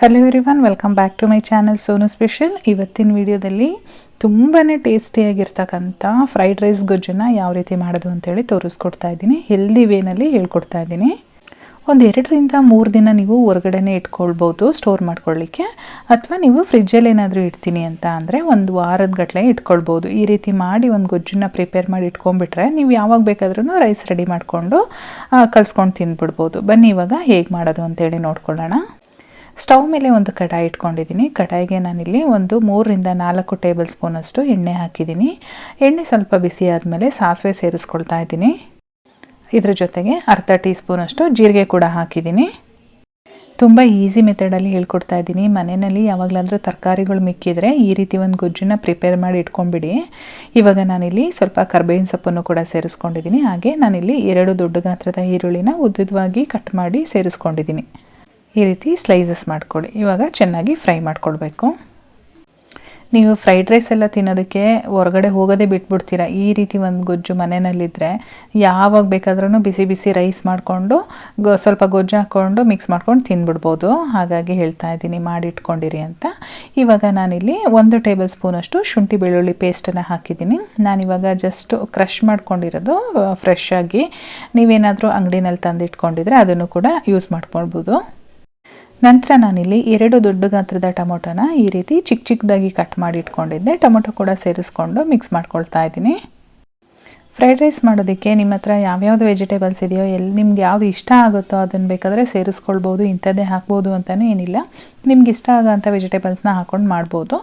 Hello everyone, welcome back to my channel Sonu special. ಇವತ್ತಿನ ವಿಡಿಯೋದಲ್ಲಿ ತುಂಬಾ ಟೇಸ್ಟಿಯಾಗಿರ್ತಕ್ಕಂಥ ಫ್ರೈಡ್ ರೈಸ್ ಗೊಜ್ಜನ್ನು ಯಾವ ರೀತಿ ಮಾಡೋದು ಅಂತೇಳಿ ತೋರಿಸ್ಕೊಡ್ತಾ ಇದ್ದೀನಿ. ಹೆಲ್ದಿ ವೇನಲ್ಲಿ ಹೇಳ್ಕೊಡ್ತಾ ಇದ್ದೀನಿ. ಒಂದು 2-3 ದಿನ ನೀವು ಹೊರಗಡೆನೇ ಇಟ್ಕೊಳ್ಬೋದು ಸ್ಟೋರ್ ಮಾಡ್ಕೊಳ್ಳಿಕ್ಕೆ, ಅಥವಾ ನೀವು ಫ್ರಿಜ್ಜಲ್ಲಿ ಏನಾದರೂ ಇಡ್ತೀನಿ ಅಂತ ಅಂದರೆ ಒಂದು ವಾರದ ಗಟ್ಟಲೆ ಇಟ್ಕೊಳ್ಬೋದು. ಈ ರೀತಿ ಮಾಡಿ ಒಂದು ಗೊಜ್ಜನ್ನು ಪ್ರಿಪೇರ್ ಮಾಡಿ ಇಟ್ಕೊಂಡ್ಬಿಟ್ರೆ ನೀವು ಯಾವಾಗ ಬೇಕಾದ್ರೂ ರೈಸ್ ರೆಡಿ ಮಾಡಿಕೊಂಡು ಕಲಿಸ್ಕೊಂಡು ತಿಂದ್ಬಿಡ್ಬೋದು. ಬನ್ನಿ ಇವಾಗ ಹೇಗೆ ಮಾಡೋದು ಅಂತೇಳಿ ನೋಡ್ಕೊಳ್ಳೋಣ. ಸ್ಟವ್ ಮೇಲೆ ಒಂದು ಕಡಾಯಿ ಇಟ್ಕೊಂಡಿದ್ದೀನಿ. ಕಡಾಯಿಗೆ ನಾನಿಲ್ಲಿ ಒಂದು 3-4 ಟೇಬಲ್ ಸ್ಪೂನಷ್ಟು ಎಣ್ಣೆ ಹಾಕಿದ್ದೀನಿ. ಎಣ್ಣೆ ಸ್ವಲ್ಪ ಬಿಸಿ ಆದಮೇಲೆ ಸಾಸಿವೆ ಸೇರಿಸ್ಕೊಳ್ತಾ ಇದ್ದೀನಿ. ಇದ್ರ ಜೊತೆಗೆ ಅರ್ಧ ಟೀ ಸ್ಪೂನಷ್ಟು ಜೀರಿಗೆ ಕೂಡ ಹಾಕಿದ್ದೀನಿ. ತುಂಬ ಈಸಿ ಮೆಥಡಲ್ಲಿ ಹೇಳ್ಕೊಡ್ತಾ ಇದ್ದೀನಿ. ಮನೆಯಲ್ಲಿ ಯಾವಾಗಲಾದರೂ ತರಕಾರಿಗಳು ಮಿಕ್ಕಿದರೆ ಈ ರೀತಿ ಒಂದು ಗೊಜ್ಜನ್ನು ಪ್ರಿಪೇರ್ ಮಾಡಿ ಇಟ್ಕೊಂಡ್ಬಿಡಿ. ಇವಾಗ ನಾನಿಲ್ಲಿ ಸ್ವಲ್ಪ ಕರ್ಬೇವಿನ ಸೊಪ್ಪನ್ನು ಕೂಡ ಸೇರಿಸ್ಕೊಂಡಿದ್ದೀನಿ. ಹಾಗೆ ನಾನಿಲ್ಲಿ 2 ದೊಡ್ಡ ಗಾತ್ರದ ಈರುಳ್ಳಿನ ಉದ್ದುದವಾಗಿ ಕಟ್ ಮಾಡಿ ಸೇರಿಸ್ಕೊಂಡಿದ್ದೀನಿ. ಈ ರೀತಿ ಸ್ಲೈಸಸ್ ಮಾಡ್ಕೊಳ್ಳಿ. ಇವಾಗ ಚೆನ್ನಾಗಿ ಫ್ರೈ ಮಾಡ್ಕೊಳ್ಬೇಕು. ನೀವು ಫ್ರೈಡ್ ರೈಸ್ ಎಲ್ಲ ತಿನ್ನೋದಕ್ಕೆ ಹೊರಗಡೆ ಹೋಗೋದೇ ಬಿಟ್ಬಿಡ್ತೀರಾ. ಈ ರೀತಿ ಒಂದು ಗೊಜ್ಜು ಮನೆಯಲ್ಲಿದ್ದರೆ ಯಾವಾಗ ಬೇಕಾದ್ರೂ ಬಿಸಿ ಬಿಸಿ ರೈಸ್ ಮಾಡಿಕೊಂಡು ಸ್ವಲ್ಪ ಗೊಜ್ಜು ಹಾಕ್ಕೊಂಡು ಮಿಕ್ಸ್ ಮಾಡ್ಕೊಂಡು ತಿಂದ್ಬಿಡ್ಬೋದು. ಹಾಗಾಗಿ ಹೇಳ್ತಾ ಇದ್ದೀನಿ, ಮಾಡಿ ಇಟ್ಕೊಂಡಿರಿ ಅಂತ. ಇವಾಗ ನಾನಿಲ್ಲಿ 1 ಟೇಬಲ್ ಸ್ಪೂನಷ್ಟು ಶುಂಠಿ ಬೆಳ್ಳುಳ್ಳಿ ಪೇಸ್ಟನ್ನು ಹಾಕಿದ್ದೀನಿ. ನಾನಿವಾಗ ಜಸ್ಟ್ ಕ್ರಷ್ ಮಾಡ್ಕೊಂಡಿರೋದು ಫ್ರೆಶ್ ಆಗಿ. ನೀವೇನಾದರೂ ಅಂಗಡಿನಲ್ಲಿ ತಂದಿಟ್ಕೊಂಡಿದ್ರೆ ಅದನ್ನು ಕೂಡ ಯೂಸ್ ಮಾಡ್ಕೊಳ್ಬೋದು. ನಂತರ ನಾನಿಲ್ಲಿ 2 ದೊಡ್ಡ ಗಾತ್ರದ ಟೊಮೊಟೊನ ಈ ರೀತಿ ಚಿಕ್ಕದಾಗಿ ಕಟ್ ಮಾಡಿ ಇಟ್ಕೊಂಡಿದ್ದೆ. ಟೊಮೊಟೊ ಕೂಡ ಸೇರಿಸ್ಕೊಂಡು ಮಿಕ್ಸ್ ಮಾಡ್ಕೊಳ್ತಾ ಇದ್ದೀನಿ. ಫ್ರೈಡ್ ರೈಸ್ ಮಾಡೋದಕ್ಕೆ ನಿಮ್ಮ ಹತ್ರ ಯಾವ್ಯಾವುದು ವೆಜಿಟೇಬಲ್ಸ್ ಇದೆಯೋ, ನಿಮ್ಗೆ ಯಾವುದು ಇಷ್ಟ ಆಗುತ್ತೋ ಅದನ್ನು ಬೇಕಾದರೆ ಸೇರಿಸ್ಕೊಳ್ಬೋದು. ಇಂಥದ್ದೇ ಹಾಕ್ಬೋದು ಅಂತಲೂ ಏನಿಲ್ಲ, ನಿಮ್ಗೆ ಇಷ್ಟ ಆಗೋಂಥ ವೆಜಿಟೇಬಲ್ಸ್ನ ಹಾಕ್ಕೊಂಡು ಮಾಡ್ಬೋದು.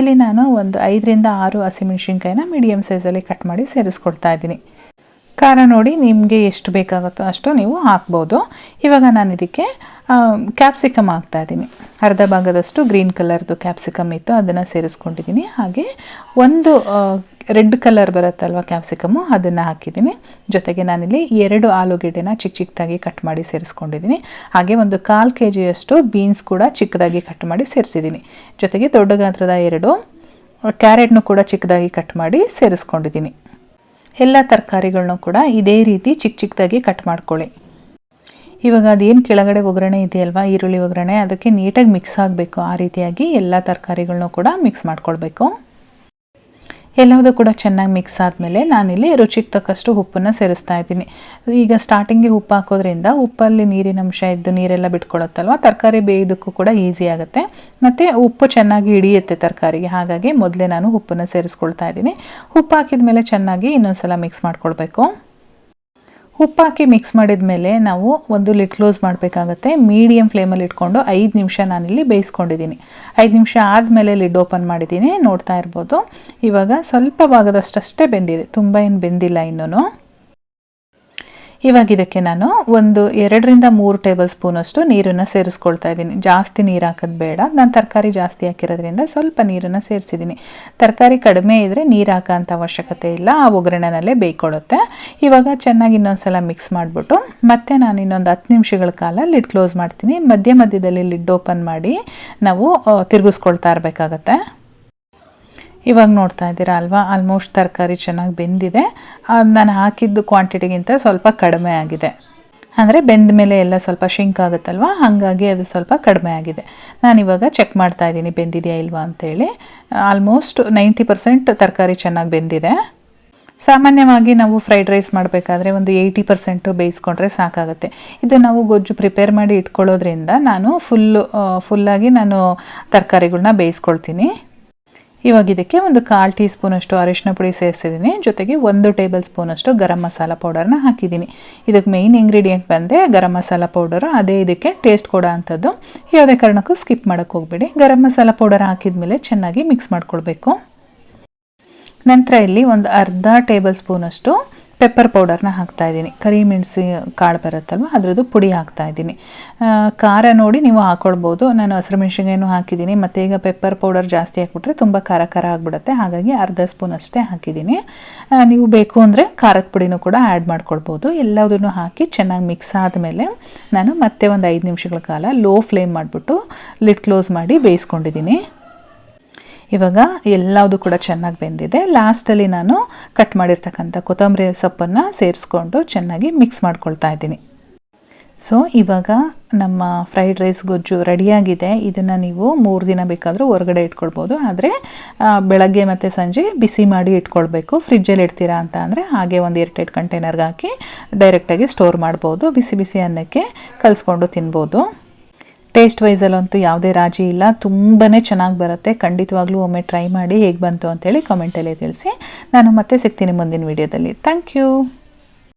ಇಲ್ಲಿ ನಾನು ಒಂದು 5-6 ಹಸಿಮೆಣ್ಸಿನ್ಕಾಯಿನ ಮೀಡಿಯಮ್ ಸೈಜಲ್ಲಿ ಕಟ್ ಮಾಡಿ ಸೇರಿಸ್ಕೊಳ್ತಾ ಇದ್ದೀನಿ. ಖಾರ ನೋಡಿ ನಿಮಗೆ ಎಷ್ಟು ಬೇಕಾಗುತ್ತೋ ಅಷ್ಟು ನೀವು ಹಾಕ್ಬೋದು. ಇವಾಗ ನಾನು ಇದಕ್ಕೆ ಕ್ಯಾಪ್ಸಿಕಮ್ ಹಾಕ್ತಾಯಿದ್ದೀನಿ. ಅರ್ಧ ಭಾಗದಷ್ಟು ಗ್ರೀನ್ ಕಲರ್ದು ಕ್ಯಾಪ್ಸಿಕಮ್ ಇತ್ತು, ಅದನ್ನು ಸೇರಿಸ್ಕೊಂಡಿದ್ದೀನಿ. ಹಾಗೆ ಒಂದು ರೆಡ್ ಕಲರ್ ಬರುತ್ತಲ್ವ ಕ್ಯಾಪ್ಸಿಕಮ್ಮು, ಅದನ್ನು ಹಾಕಿದ್ದೀನಿ. ಜೊತೆಗೆ ನಾನಿಲ್ಲಿ 2 ಆಲೂಗೆಡ್ಡೆನ ಚಿಕ್ಕದಾಗಿ ಕಟ್ ಮಾಡಿ ಸೇರಿಸ್ಕೊಂಡಿದ್ದೀನಿ. ಹಾಗೆ ಒಂದು 1/4 kg ಬೀನ್ಸ್ ಕೂಡ ಚಿಕ್ಕದಾಗಿ ಕಟ್ ಮಾಡಿ ಸೇರಿಸಿದ್ದೀನಿ. ಜೊತೆಗೆ ದೊಡ್ಡ ಗಾತ್ರದ 2 ಕ್ಯಾರೆಟ್ನು ಕೂಡ ಚಿಕ್ಕದಾಗಿ ಕಟ್ ಮಾಡಿ ಸೇರಿಸ್ಕೊಂಡಿದ್ದೀನಿ. ಎಲ್ಲ ತರಕಾರಿಗಳನ್ನೂ ಕೂಡ ಇದೇ ರೀತಿ ಚಿಕ್ಕದಾಗಿ ಕಟ್ ಮಾಡ್ಕೊಳ್ಳಿ. ಇವಾಗ ಅದೇನು ಕೆಳಗಡೆ ಒಗ್ಗರಣೆ ಇದೆಯಲ್ವಾ, ಈರುಳ್ಳಿ ಒಗ್ಗರಣೆ, ಅದಕ್ಕೆ ನೀಟಾಗಿ ಮಿಕ್ಸ್ ಆಗಬೇಕು. ಆ ರೀತಿಯಾಗಿ ಎಲ್ಲ ತರಕಾರಿಗಳನ್ನೂ ಕೂಡ ಮಿಕ್ಸ್ ಮಾಡ್ಕೊಳ್ಬೇಕು. ಎಲ್ಲದೂ ಕೂಡ ಚೆನ್ನಾಗಿ ಮಿಕ್ಸ್ ಆದಮೇಲೆ ನಾನಿಲ್ಲಿ ರುಚಿಗೆ ತಕ್ಕಷ್ಟು ಉಪ್ಪನ್ನು ಸೇರಿಸ್ತಾ ಇದ್ದೀನಿ. ಈಗ ಸ್ಟಾರ್ಟಿಂಗ್ಗೆ ಉಪ್ಪು ಹಾಕೋದ್ರಿಂದ ಉಪ್ಪಲ್ಲಿ ನೀರಿನ ಅಂಶ ಇದ್ದು ನೀರೆಲ್ಲ ಬಿಟ್ಕೊಳ್ಳುತ್ತಲ್ವ, ತರಕಾರಿ ಬೇಯೋದಕ್ಕೂ ಕೂಡ ಈಸಿ ಆಗುತ್ತೆ ಮತ್ತು ಉಪ್ಪು ಚೆನ್ನಾಗಿ ಹಿಡಿಯುತ್ತೆ ತರಕಾರಿಗೆ. ಹಾಗಾಗಿ ಮೊದಲೇ ನಾನು ಉಪ್ಪನ್ನು ಸೇರಿಸ್ಕೊಳ್ತಾ ಇದ್ದೀನಿ. ಉಪ್ಪು ಹಾಕಿದ ಮೇಲೆ ಚೆನ್ನಾಗಿ ಇನ್ನೊಂದ್ಸಲ ಮಿಕ್ಸ್ ಮಾಡ್ಕೊಳ್ಬೇಕು. ಉಪ್ಪು ಹಾಕಿ ಮಿಕ್ಸ್ ಮಾಡಿದ ಮೇಲೆ ನಾವು ಒಂದು ಲಿಡ್ ಕ್ಲೋಸ್ ಮಾಡಬೇಕಾಗತ್ತೆ. ಮೀಡಿಯಮ್ ಫ್ಲೇಮಲ್ಲಿ ಇಟ್ಕೊಂಡು 5 ನಿಮಿಷ ನಾನಿಲ್ಲಿ ಬೇಯಿಸ್ಕೊಂಡಿದ್ದೀನಿ. 5 ನಿಮಿಷ ಆದಮೇಲೆ ಲಿಡ್ ಓಪನ್ ಮಾಡಿದ್ದೀನಿ, ನೋಡ್ತಾ ಇರ್ಬೋದು. ಇವಾಗ ಸ್ವಲ್ಪ ಭಾಗದಷ್ಟೇ ಬೆಂದಿದೆ, ತುಂಬ ಏನು ಬೆಂದಿಲ್ಲ ಇನ್ನೂ. ಇವಾಗ ಇದಕ್ಕೆ ನಾನು ಒಂದು 2-3 ಟೇಬಲ್ ಸ್ಪೂನಷ್ಟು ನೀರನ್ನು ಸೇರಿಸ್ಕೊಳ್ತಾ ಇದ್ದೀನಿ. ಜಾಸ್ತಿ ನೀರು ಹಾಕೋದು ಬೇಡ, ನಾನು ತರಕಾರಿ ಜಾಸ್ತಿ ಹಾಕಿರೋದ್ರಿಂದ ಸ್ವಲ್ಪ ನೀರನ್ನು ಸೇರಿಸಿದ್ದೀನಿ. ತರಕಾರಿ ಕಡಿಮೆ ಇದ್ದರೆ ನೀರು ಹಾಕೋಂಥ ಅವಶ್ಯಕತೆ ಇಲ್ಲ, ಆ ಒಗ್ಗರಣೆನಲ್ಲೇ ಬೇಯ್ಕೊಳ್ಳುತ್ತೆ. ಇವಾಗ ಚೆನ್ನಾಗಿ ಇನ್ನೊಂದ್ಸಲ ಮಿಕ್ಸ್ ಮಾಡಿಬಿಟ್ಟು ಮತ್ತೆ ನಾನು ಇನ್ನೊಂದು 10 ನಿಮಿಷಗಳ ಕಾಲ ಲಿಡ್ ಕ್ಲೋಸ್ ಮಾಡ್ತೀನಿ. ಮಧ್ಯದಲ್ಲಿ ಲಿಡ್ ಓಪನ್ ಮಾಡಿ ನಾವು ತಿರುಗಿಸ್ಕೊಳ್ತಾ ಇರಬೇಕಾಗತ್ತೆ. ಇವಾಗ ನೋಡ್ತಾ ಇದ್ದೀರಾ ಅಲ್ವಾ, ಆಲ್ಮೋಸ್ಟ್ ತರಕಾರಿ ಚೆನ್ನಾಗಿ ಬೆಂದಿದೆ. ನಾನು ಹಾಕಿದ್ದು ಕ್ವಾಂಟಿಟಿಗಿಂತ ಸ್ವಲ್ಪ ಕಡಿಮೆ ಆಗಿದೆ. ಅಂದರೆ ಬೆಂದ ಮೇಲೆ ಎಲ್ಲ ಸ್ವಲ್ಪ ಶಿಂಕ್ ಆಗುತ್ತಲ್ವ, ಹಾಗಾಗಿ ಅದು ಸ್ವಲ್ಪ ಕಡಿಮೆ ಆಗಿದೆ. ನಾನಿವಾಗ ಚೆಕ್ ಮಾಡ್ತಾ ಇದ್ದೀನಿ ಬೆಂದಿದೆಯಾ ಇಲ್ವಾ ಅಂತೇಳಿ. ಆಲ್ಮೋಸ್ಟ್ 90% ತರಕಾರಿ ಚೆನ್ನಾಗಿ ಬೆಂದಿದೆ. ಸಾಮಾನ್ಯವಾಗಿ ನಾವು ಫ್ರೈಡ್ ರೈಸ್ ಮಾಡಬೇಕಾದ್ರೆ ಒಂದು 80% ಬೇಯಿಸ್ಕೊಂಡ್ರೆ ಸಾಕಾಗುತ್ತೆ. ಇದು ನಾವು ಗೊಜ್ಜು ಪ್ರಿಪೇರ್ ಮಾಡಿ ಇಟ್ಕೊಳ್ಳೋದ್ರಿಂದ ನಾನು ಫುಲ್ಲಾಗಿ ನಾನು ತರಕಾರಿಗಳನ್ನ ಬೇಯಿಸ್ಕೊಳ್ತೀನಿ. ಇವಾಗ ಇದಕ್ಕೆ ಒಂದು 1/4 ಟೀ ಸ್ಪೂನಷ್ಟು ಅರಿಶಿನ ಪುಡಿ ಸೇರಿಸಿದ್ದೀನಿ. ಜೊತೆಗೆ 1 ಟೇಬಲ್ ಸ್ಪೂನಷ್ಟು ಗರಂ ಮಸಾಲ ಪೌಡರ್ನ ಹಾಕಿದ್ದೀನಿ. ಇದಕ್ಕೆ ಮೇಯ್ನ್ ಇಂಗ್ರೀಡಿಯೆಂಟ್ ಬಂದೆ ಗರಂ ಮಸಾಲ ಪೌಡರು, ಅದೇ ಇದಕ್ಕೆ ಟೇಸ್ಟ್ ಕೊಡೋ ಅಂಥದ್ದು. ಯಾವುದೇ ಕಾರಣಕ್ಕೂ ಸ್ಕಿಪ್ ಮಾಡೋಕ್ಕೆ ಹೋಗಬೇಡಿ. ಗರಂ ಮಸಾಲ ಪೌಡರ್ ಹಾಕಿದ ಮೇಲೆ ಚೆನ್ನಾಗಿ ಮಿಕ್ಸ್ ಮಾಡ್ಕೊಳ್ಬೇಕು. ನಂತರ ಇಲ್ಲಿ ಒಂದು ಅರ್ಧ ಟೇಬಲ್ ಸ್ಪೂನಷ್ಟು ಪೆಪ್ಪರ್ ಪೌಡರ್ನ ಹಾಕ್ತಾಯಿದ್ದೀನಿ. ಕರಿಮೆಣಸಿ ಕಾಳು ಬರುತ್ತಲ್ವ, ಅದರದ್ದು ಪುಡಿ ಹಾಕ್ತಾಯಿದ್ದೀನಿ. ಖಾರ ನೋಡಿ ನೀವು ಹಾಕ್ಕೊಳ್ಬೋದು. ನಾನು ಹಸಿರು ಮೆಣಸಿನ್ಕಾಯಿನೂ ಹಾಕಿದ್ದೀನಿ, ಮತ್ತು ಈಗ ಪೆಪ್ಪರ್ ಪೌಡರ್ ಜಾಸ್ತಿ ಹಾಕ್ಬಿಟ್ರೆ ತುಂಬ ಖಾರ ಆಗಿಬಿಡುತ್ತೆ. ಹಾಗಾಗಿ ಅರ್ಧ ಸ್ಪೂನ್ ಅಷ್ಟೇ ಹಾಕಿದ್ದೀನಿ. ನೀವು ಬೇಕು ಅಂದರೆ ಖಾರದ ಪುಡಿನೂ ಕೂಡ ಆ್ಯಡ್ ಮಾಡ್ಕೊಳ್ಬೋದು. ಎಲ್ಲದನ್ನು ಹಾಕಿ ಚೆನ್ನಾಗಿ ಮಿಕ್ಸ್ ಆದಮೇಲೆ ನಾನು ಮತ್ತೆ ಒಂದು 5 ನಿಮಿಷಗಳ ಕಾಲ ಲೋ ಫ್ಲೇಮ್ ಮಾಡಿಬಿಟ್ಟು ಲಿಡ್ ಕ್ಲೋಸ್ ಮಾಡಿ ಬೇಯಿಸ್ಕೊಂಡಿದ್ದೀನಿ. ಇವಾಗ ಎಲ್ಲದೂ ಕೂಡ ಚೆನ್ನಾಗಿ ಬೆಂದಿದೆ. ಲಾಸ್ಟಲ್ಲಿ ನಾನು ಕಟ್ ಮಾಡಿರ್ತಕ್ಕಂಥ ಕೊತ್ತಂಬರಿ ಸೊಪ್ಪನ್ನು ಸೇರಿಸ್ಕೊಂಡು ಚೆನ್ನಾಗಿ ಮಿಕ್ಸ್ ಮಾಡ್ಕೊಳ್ತಾ ಇದ್ದೀನಿ. ಸೊ ಇವಾಗ ನಮ್ಮ ಫ್ರೈಡ್ ರೈಸ್ ಗೊಜ್ಜು ರೆಡಿಯಾಗಿದೆ. ಇದನ್ನು ನೀವು 3 ದಿನ ಬೇಕಾದರೂ ಹೊರಗಡೆ ಇಟ್ಕೊಳ್ಬೋದು. ಆದರೆ ಬೆಳಗ್ಗೆ ಮತ್ತು ಸಂಜೆ ಬಿಸಿ ಮಾಡಿ ಇಟ್ಕೊಳ್ಬೇಕು. ಫ್ರಿಜ್ಜಲ್ಲಿ ಇಡ್ತೀರಾ ಅಂತ ಅಂದರೆ ಹಾಗೆ ಒಂದು ಏರ್ಟೈಟ್ ಕಂಟೈನರ್ಗೆ ಹಾಕಿ ಡೈರೆಕ್ಟಾಗಿ ಸ್ಟೋರ್ ಮಾಡ್ಬೋದು. ಬಿಸಿ ಬಿಸಿ ಅನ್ನಕ್ಕೆ ಕಲಿಸ್ಕೊಂಡು ತಿನ್ಬೋದು. ಟೇಸ್ಟ್ ವೈಸಲ್ಲಂತೂ ಯಾವುದೇ ರಾಜಿ ಇಲ್ಲ, ತುಂಬಾ ಚೆನ್ನಾಗಿ ಬರುತ್ತೆ. ಖಂಡಿತವಾಗ್ಲೂ ಒಮ್ಮೆ ಟ್ರೈ ಮಾಡಿ ಹೇಗೆ ಬಂತು ಅಂತೇಳಿ ಕಮೆಂಟಲ್ಲಿ ತಿಳಿಸಿ. ನಾನು ಮತ್ತೆ ಸಿಗ್ತೀನಿ ಮುಂದಿನ ವೀಡಿಯೋದಲ್ಲಿ. Thank you.